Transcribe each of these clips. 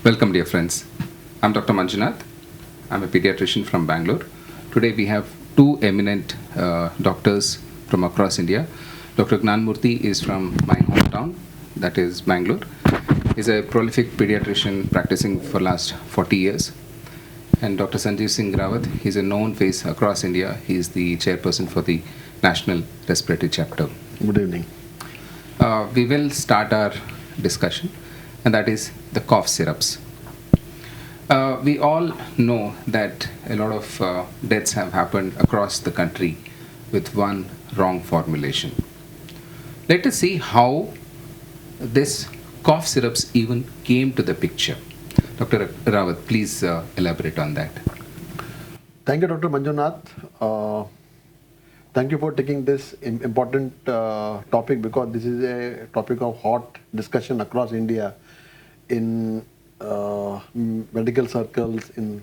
Welcome, dear friends. I'm Dr. Manjunath. I'm a pediatrician from Bangalore. Today we have two eminent doctors from across India. Dr. Gnanmurthy is from my hometown, that is Bangalore. He's a prolific pediatrician practicing for last 40 years. And Dr. Sanjeev Singh Rawat, he's a known face across India. He's the chairperson for the National Respiratory Chapter. Good evening. We will start our discussion, and that is the cough syrups. We all know that a lot of deaths have happened across the country with one wrong formulation. Let us see how this cough syrups even came to the picture. Dr. Rawat, please elaborate on that. Thank you, Dr. Manjunath. Thank you for taking this important topic, because this is a topic of hot discussion across India in medical circles, in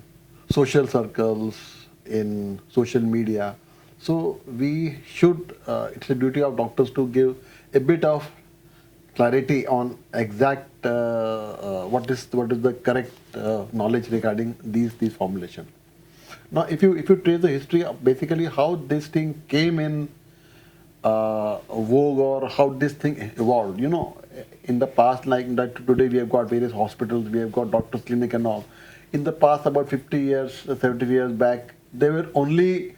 social circles, in social media. So we should, it's a duty of doctors to give a bit of clarity on exact what is the correct knowledge regarding these formulation. Now, if you trace the history of basically how this thing came in vogue, or how this thing evolved, in the past, like that today we have got various hospitals, we have got doctors' clinic and all. In the past, about 50 years, 70 years back, there were only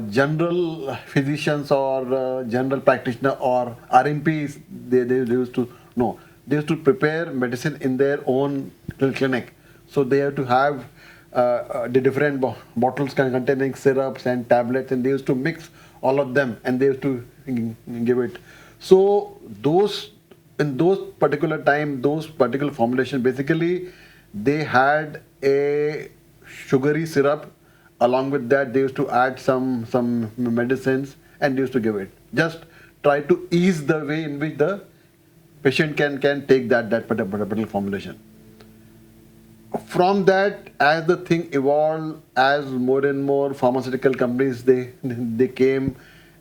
general physicians or general practitioner or RMPs. They used to no, they used to prepare medicine in their own clinic. So they have to have the different bottles containing syrups and tablets, and they used to mix all of them, and they used to give it. So in those particular time, those particular formulation, basically they had a sugary syrup. Along with that, they used to add some medicines, and they used to give it. Just try to ease the way in which the patient can take that particular formulation. From that, as the thing evolved, as more and more pharmaceutical companies they came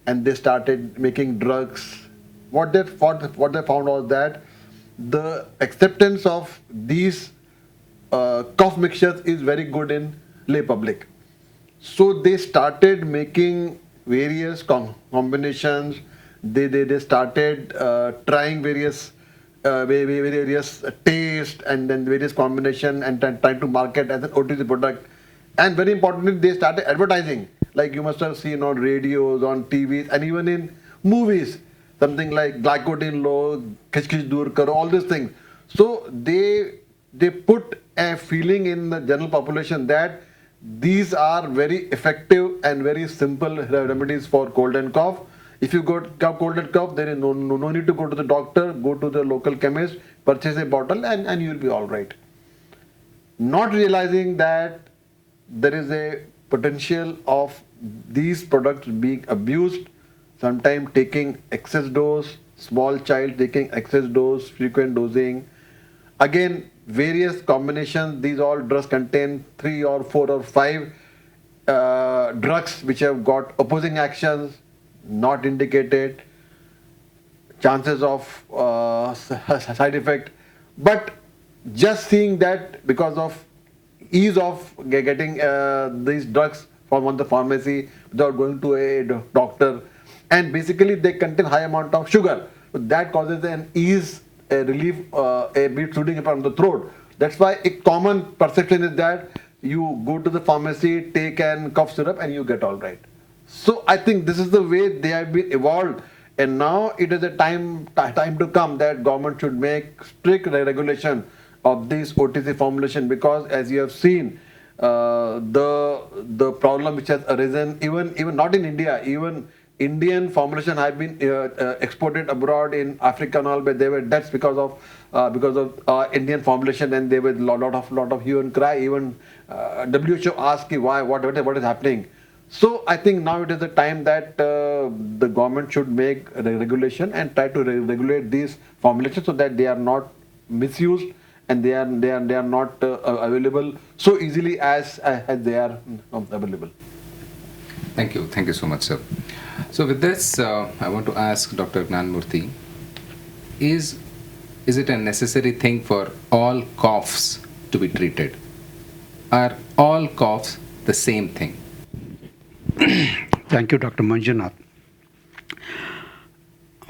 and they started making drugs. What they found was that the acceptance of these cough mixtures is very good in lay public. So they started making various combinations. They started trying various taste, and then various combination, and trying to market as an OTC product. And very importantly, they started advertising. Like you must have seen on radios, on TVs, and even in movies, something like glycogen low, khich khich dur karo, all these things. So they put a feeling in the general population that these are very effective and very simple remedies for cold and cough. If you got cold and cough, there is no need to go to the doctor. Go to the local chemist, purchase a bottle, and you will be all right. Not realizing that there is a potential of these products being abused, sometimes taking excess dose, small child taking excess dose, frequent dosing. Again, various combinations. These all drugs contain 3 or 4 or 5 drugs which have got opposing actions, not indicated, chances of side effect. But just seeing that because of ease of getting these drugs from the pharmacy without going to a doctor, and basically they contain high amount of sugar, so that causes an ease, a relief, a bit soothing from the throat. That's why a common perception is that you go to the pharmacy, take an cough syrup, and you get all right. So I think this is the way they have been evolved, and now it is a time to come that government should make strict regulation of this OTC formulation, because as you have seen, the problem which has arisen, even not in India, even Indian formulation have been exported abroad in Africa and all, but there were deaths because of Indian formulation, and there were lot of hue and cry. Even WHO asked why, what is happening. So I think now it is the time that the government should make a regulation and try to regulate these formulations so that they are not misused, and they are not available so easily as they are available. Thank you so much, sir. So with this, I want to ask Dr. Gnanmurthy, is it a necessary thing for all coughs to be treated? Are all coughs the same thing? Thank you, Dr. Manjunath.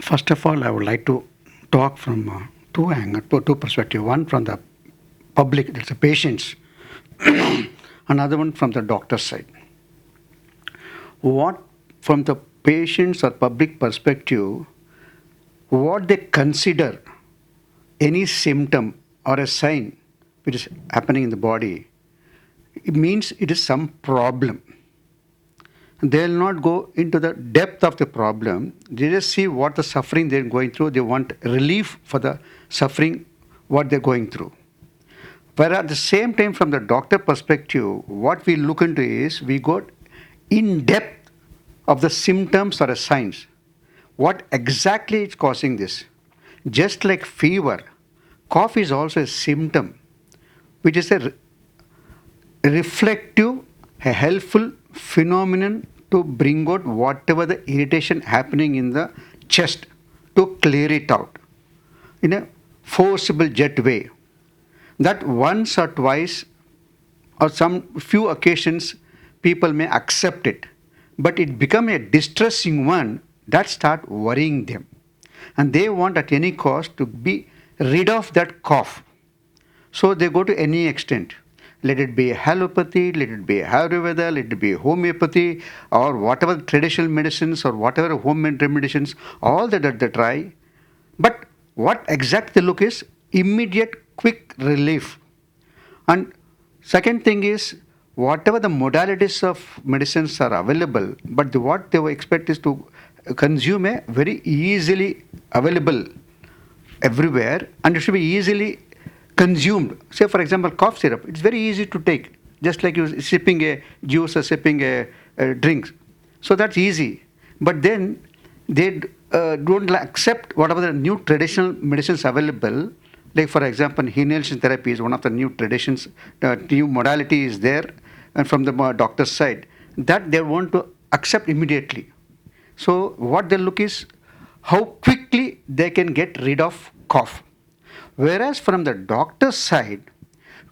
First of all, I would like to talk from two perspectives. One from the public, that's the patients, another one from the doctor's side. What from the patients or public perspective, what they consider any symptom or a sign which is happening in the body, it means it is some problem. They'll not go into the depth of the problem. They just see what the suffering they're going through. They want relief for the suffering, what they're going through. But at the same time, from the doctor perspective, what we look into is we go in depth of the symptoms or the signs. What exactly is causing this? Just like fever, cough is also a symptom, which is a reflective, a helpful phenomenon to bring out whatever the irritation happening in the chest, to clear it out in a forcible jet way. That once or twice or some few occasions people may accept it, but it become a distressing one that start worrying them, and they want at any cost to be rid of that cough. So they go to any extent. Let it be allopathy, let it be Ayurveda, let it be homeopathy, or whatever traditional medicines or whatever homemade remedies, all that they try. But what exactly they look is immediate, quick relief. And second thing is, whatever the modalities of medicines are available, but what they expect is to consume a very easily available everywhere, and it should be easily consumed. Say, for example, cough syrup. It's very easy to take, just like you sipping a juice or sipping a drink. So that's easy. But then they don't accept whatever the new traditional medicines available. Like, for example, inhalation therapy is one of the new traditions, new modality is there, and from the doctor's side, that they want to accept immediately. So what they look is how quickly they can get rid of cough. Whereas from the doctor's side,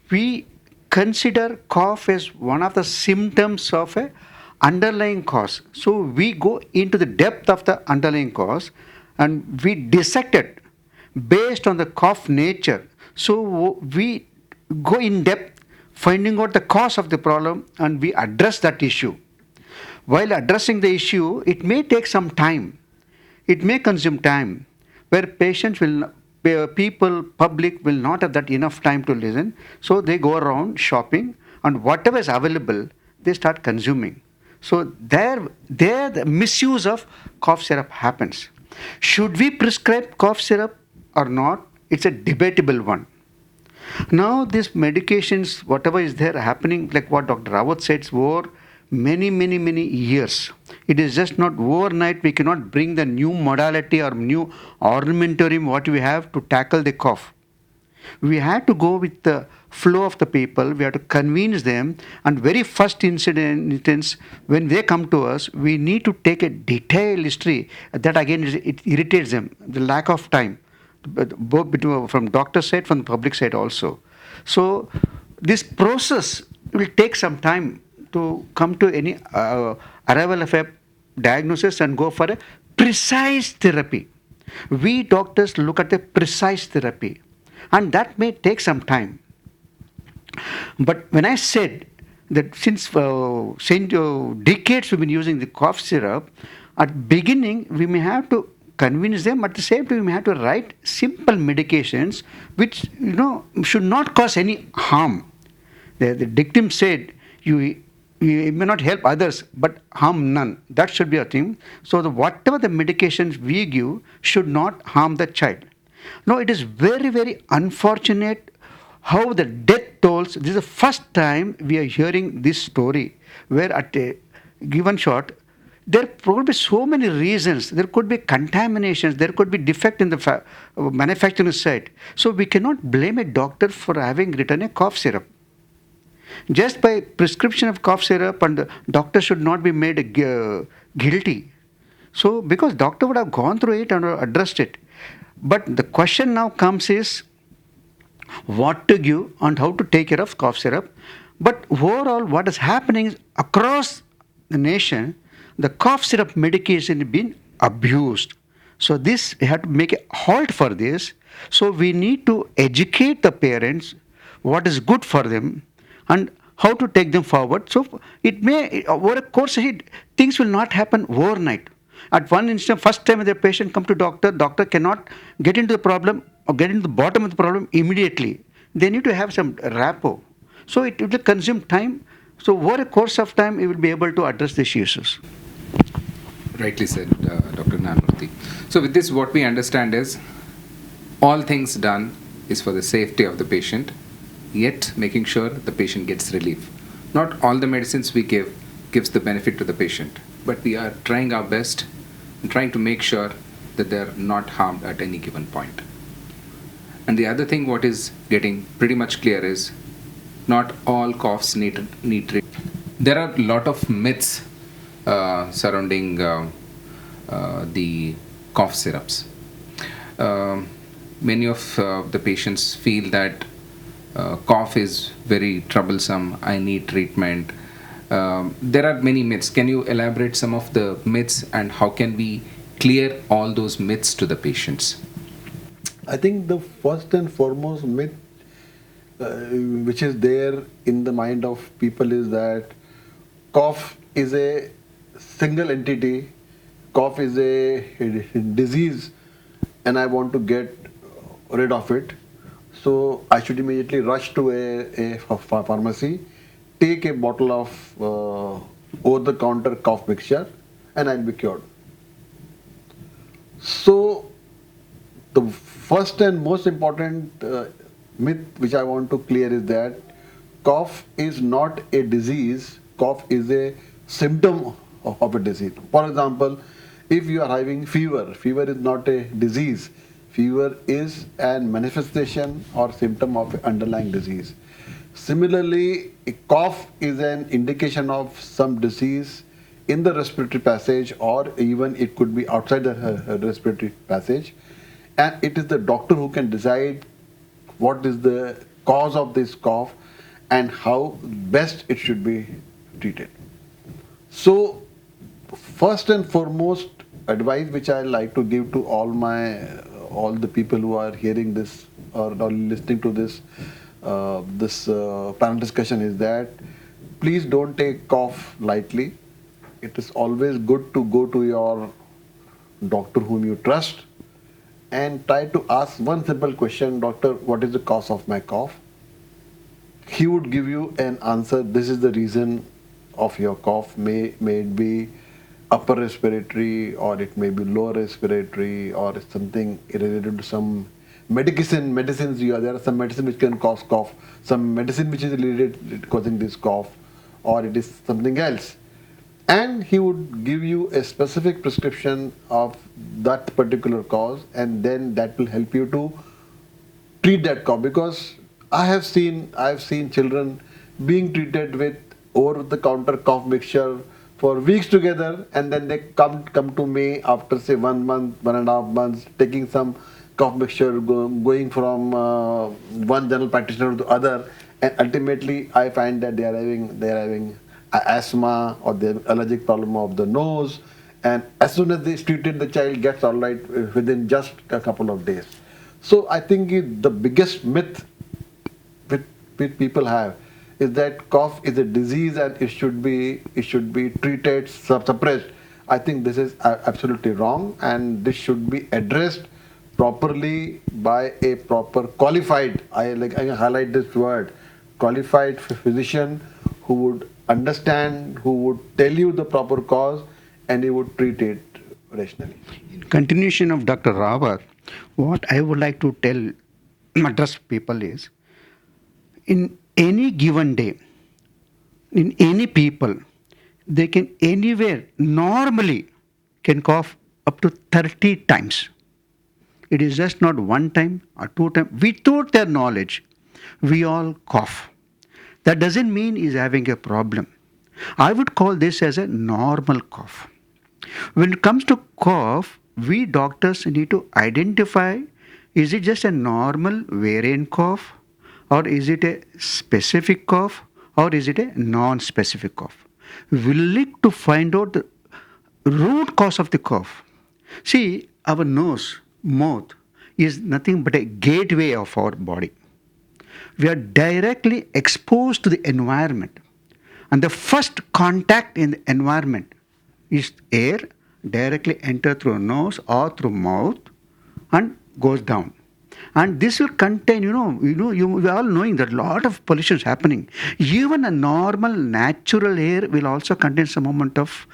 we consider cough as one of the symptoms of a underlying cause. So we go into the depth of the underlying cause and we dissect it based on the cough nature. So we go in depth finding out the cause of the problem and we address that issue. While addressing the issue, it may take some time. It may consume time where people, public will not have that enough time to listen. So they go around shopping and whatever is available, they start consuming. So there the misuse of cough syrup happens. Should we prescribe cough syrup or not? It's a debatable one. Now these medications, whatever is there happening, like what Dr. Rawat said, over many years. It is just not overnight. We cannot bring the new modality or new armamentarium what we have to tackle the cough. We had to go with the flow of the people. We have to convince them. And very first instance, when they come to us, we need to take a detailed history. That again, it irritates them. The lack of time, both from doctor side, from the public side also. So this process will take some time to come to any arrival of a diagnosis and go for a precise therapy. We doctors look at the precise therapy, and that may take some time. But when I said that since decades we've been using the cough syrup, at beginning we may have to convince them. At the same time, we may have to write simple medications which should not cause any harm. The dictum said you may not help others, but harm none. That should be a thing. So whatever the medications we give should not harm the child. Now, it is very unfortunate how the death tolls. This is the first time we are hearing this story, where at a given shot, there could be so many reasons. There could be contaminations. There could be defect in the manufacturing side. So we cannot blame a doctor for having written a cough syrup. Just by prescription of cough syrup, and the doctor should not be made guilty. So because doctor would have gone through it and addressed it. But the question now comes is, what to give and how to take care of cough syrup. But overall, what is happening is across the nation, the cough syrup medication is being abused. So this we have to make a halt for this. So we need to educate the parents what is good for them and how to take them forward. So it may over a course things will not happen overnight. At one instant, first time the patient come to doctor, doctor cannot get into the problem or get into the bottom of the problem immediately. They need to have some rapport. So it will consume time. So over a course of time, you will be able to address these issues. Rightly said, Dr. Nanmurthy. So with this, what we understand is all things done is for the safety of the patient, yet making sure the patient gets relief. Not all the medicines we give gives the benefit to the patient, but we are trying our best and trying to make sure that they're not harmed at any given point. And the other thing what is getting pretty much clear is not all coughs need treatment. There are a lot of myths surrounding the cough syrups. Many of the patients feel that cough is very troublesome, I need treatment. There are many myths. Can you elaborate some of the myths and how can we clear all those myths to the patients? I think the first and foremost myth which is there in the mind of people is that cough is a single entity, cough is a disease, and I want to get rid of it. So I should immediately rush to a pharmacy, take a bottle of over-the-counter cough mixture, and I'll be cured. So the first and most important myth which I want to clear is that cough is not a disease, cough is a symptom of a disease. For example, if you are having fever, fever is not a disease. Fever is a manifestation or symptom of an underlying disease. Similarly, a cough is an indication of some disease in the respiratory passage, or even it could be outside the respiratory passage. And it is the doctor who can decide what is the cause of this cough and how best it should be treated. So, first and foremost advice which I like to give to all the people who are hearing this or listening to this panel discussion is that please don't take cough lightly. It is always good to go to your doctor whom you trust and try to ask one simple question, doctor, what is the cause of my cough? He would give you an answer. This is the reason of your cough. May it be upper respiratory, or it may be lower respiratory, or it's something related to some medicines. There are some medicine which can cause cough, some medicine which is related to causing this cough, or it is something else. And he would give you a specific prescription of that particular cause, and then that will help you to treat that cough. Because I have seen children being treated with over-the-counter cough mixture for weeks together, and then they come to me after say 1 month, 1.5 months, taking some cough mixture, going from one general practitioner to the other, and ultimately I find that they are having asthma or the allergic problem of the nose, and as soon as they treated, the child gets all right within just a couple of days. So I think the biggest myth which people have is that cough is a disease and it should be treated, suppressed. I think this is absolutely wrong, and this should be addressed properly by a proper qualified, I highlight this word, qualified physician who would understand, who would tell you the proper cause, and he would treat it rationally. In continuation of Dr. Rawat, what I would like to address people is, in any given day, in any people, they can anywhere normally can cough up to 30 times. It is just not one time or two times. Without their knowledge, we all cough. That doesn't mean he's having a problem. I would call this as a normal cough. When it comes to cough, we doctors need to identify, is it just a normal variant cough, or is it a specific cough, or is it a non-specific cough? We look to find out the root cause of the cough. See, our nose, mouth is nothing but a gateway of our body. We are directly exposed to the environment. And the first contact in the environment is air directly enter through nose or through mouth and goes down. And this will contain, you are all knowing that a lot of pollution is happening. Even a normal natural air will also contain some amount of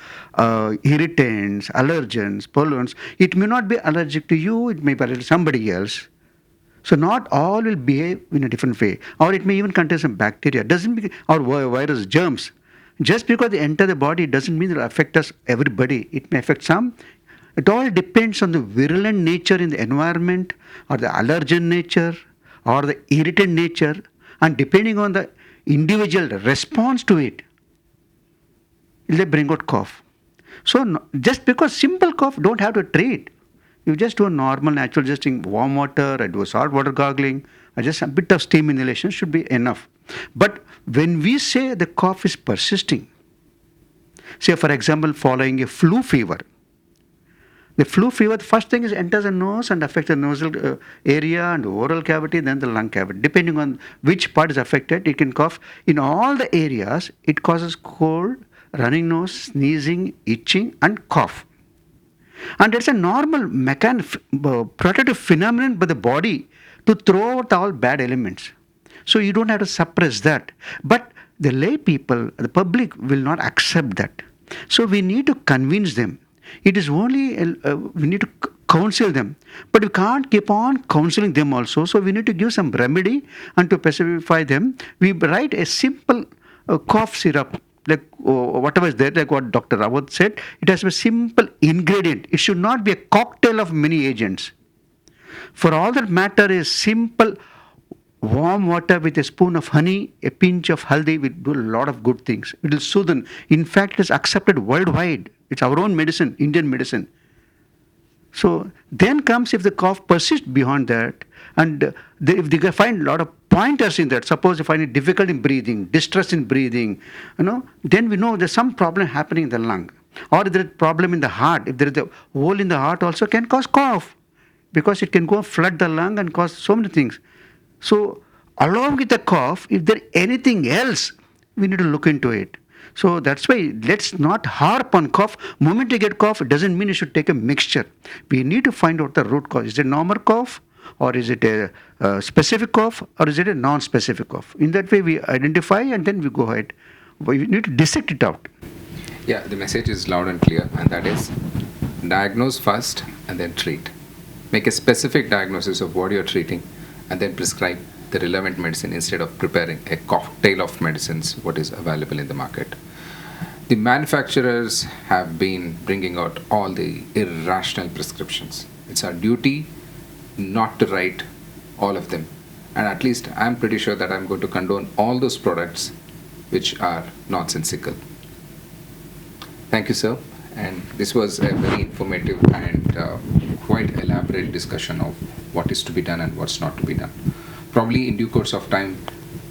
irritants, allergens, pollutants. It may not be allergic to you, it may be allergic to somebody else. So not all will behave in a different way, or it may even contain some bacteria. Doesn't be, or virus, germs. Just because they enter the body doesn't mean it will affect us, everybody. It may affect some. It all depends on the virulent nature in the environment, or the allergen nature, or the irritant nature, and depending on the individual response to it, they bring out cough. So just because simple cough, don't have to treat. You just do a normal, natural, just drink warm water, or do a salt water gargling, or just a bit of steam inhalation should be enough. But when we say the cough is persisting, say for example, following a flu fever, the flu fever, the first thing is enters the nose and affects the nasal area and oral cavity, then the lung cavity. Depending on which part is affected, it can cough. In all the areas, it causes cold, running nose, sneezing, itching, and cough. And it's a normal protective phenomenon by the body to throw out all bad elements. So you don't have to suppress that. But the lay people, the public will not accept that. So we need to convince them. It is only, we need to counsel them. But we can't keep on counseling them also. So we need to give some remedy, and to pacify them, we write a simple cough syrup. Like whatever is there, like what Dr. Rawat said, it has a simple ingredient. It should not be a cocktail of many agents. For all that matter is simple warm water with a spoon of honey, a pinch of haldi will do a lot of good things. It will soothe. In fact, it is accepted worldwide. It's our own medicine, Indian medicine. So then comes if the cough persists beyond that, and if they find a lot of pointers in that, suppose they find it difficult in breathing, distress in breathing, then we know there's some problem happening in the lung. Or if there's a problem in the heart, if there is a hole in the heart also can cause cough, because it can go flood the lung and cause so many things. So along with the cough, if there is anything else, we need to look into it. So that's why let's not harp on cough. Moment you get cough, it doesn't mean you should take a mixture. We need to find out the root cause. Is it normal cough, or is it a specific cough, or is it a non-specific cough? In that way, we identify and then we go ahead. We need to dissect it out. Yeah, the message is loud and clear, and that is diagnose first and then treat. Make a specific diagnosis of what you're treating, and then prescribe the relevant medicine instead of preparing a cocktail of medicines what is available in the market. The manufacturers have been bringing out all the irrational prescriptions. It's our duty not to write all of them, and at least I'm pretty sure that I'm going to condone all those products which are nonsensical. Thank you, sir. And this was a very informative and quite elaborate discussion of what is to be done and what's not to be done. Probably in due course of time,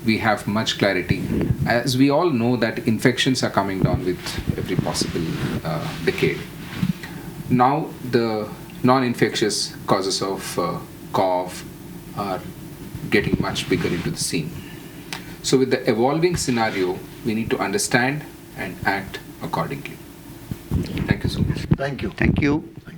we have much clarity. As we all know that infections are coming down with every possible decade. Now the non-infectious causes of cough are getting much bigger into the scene. So with the evolving scenario, we need to understand and act accordingly. Thank you so much. Thank you. Thank you.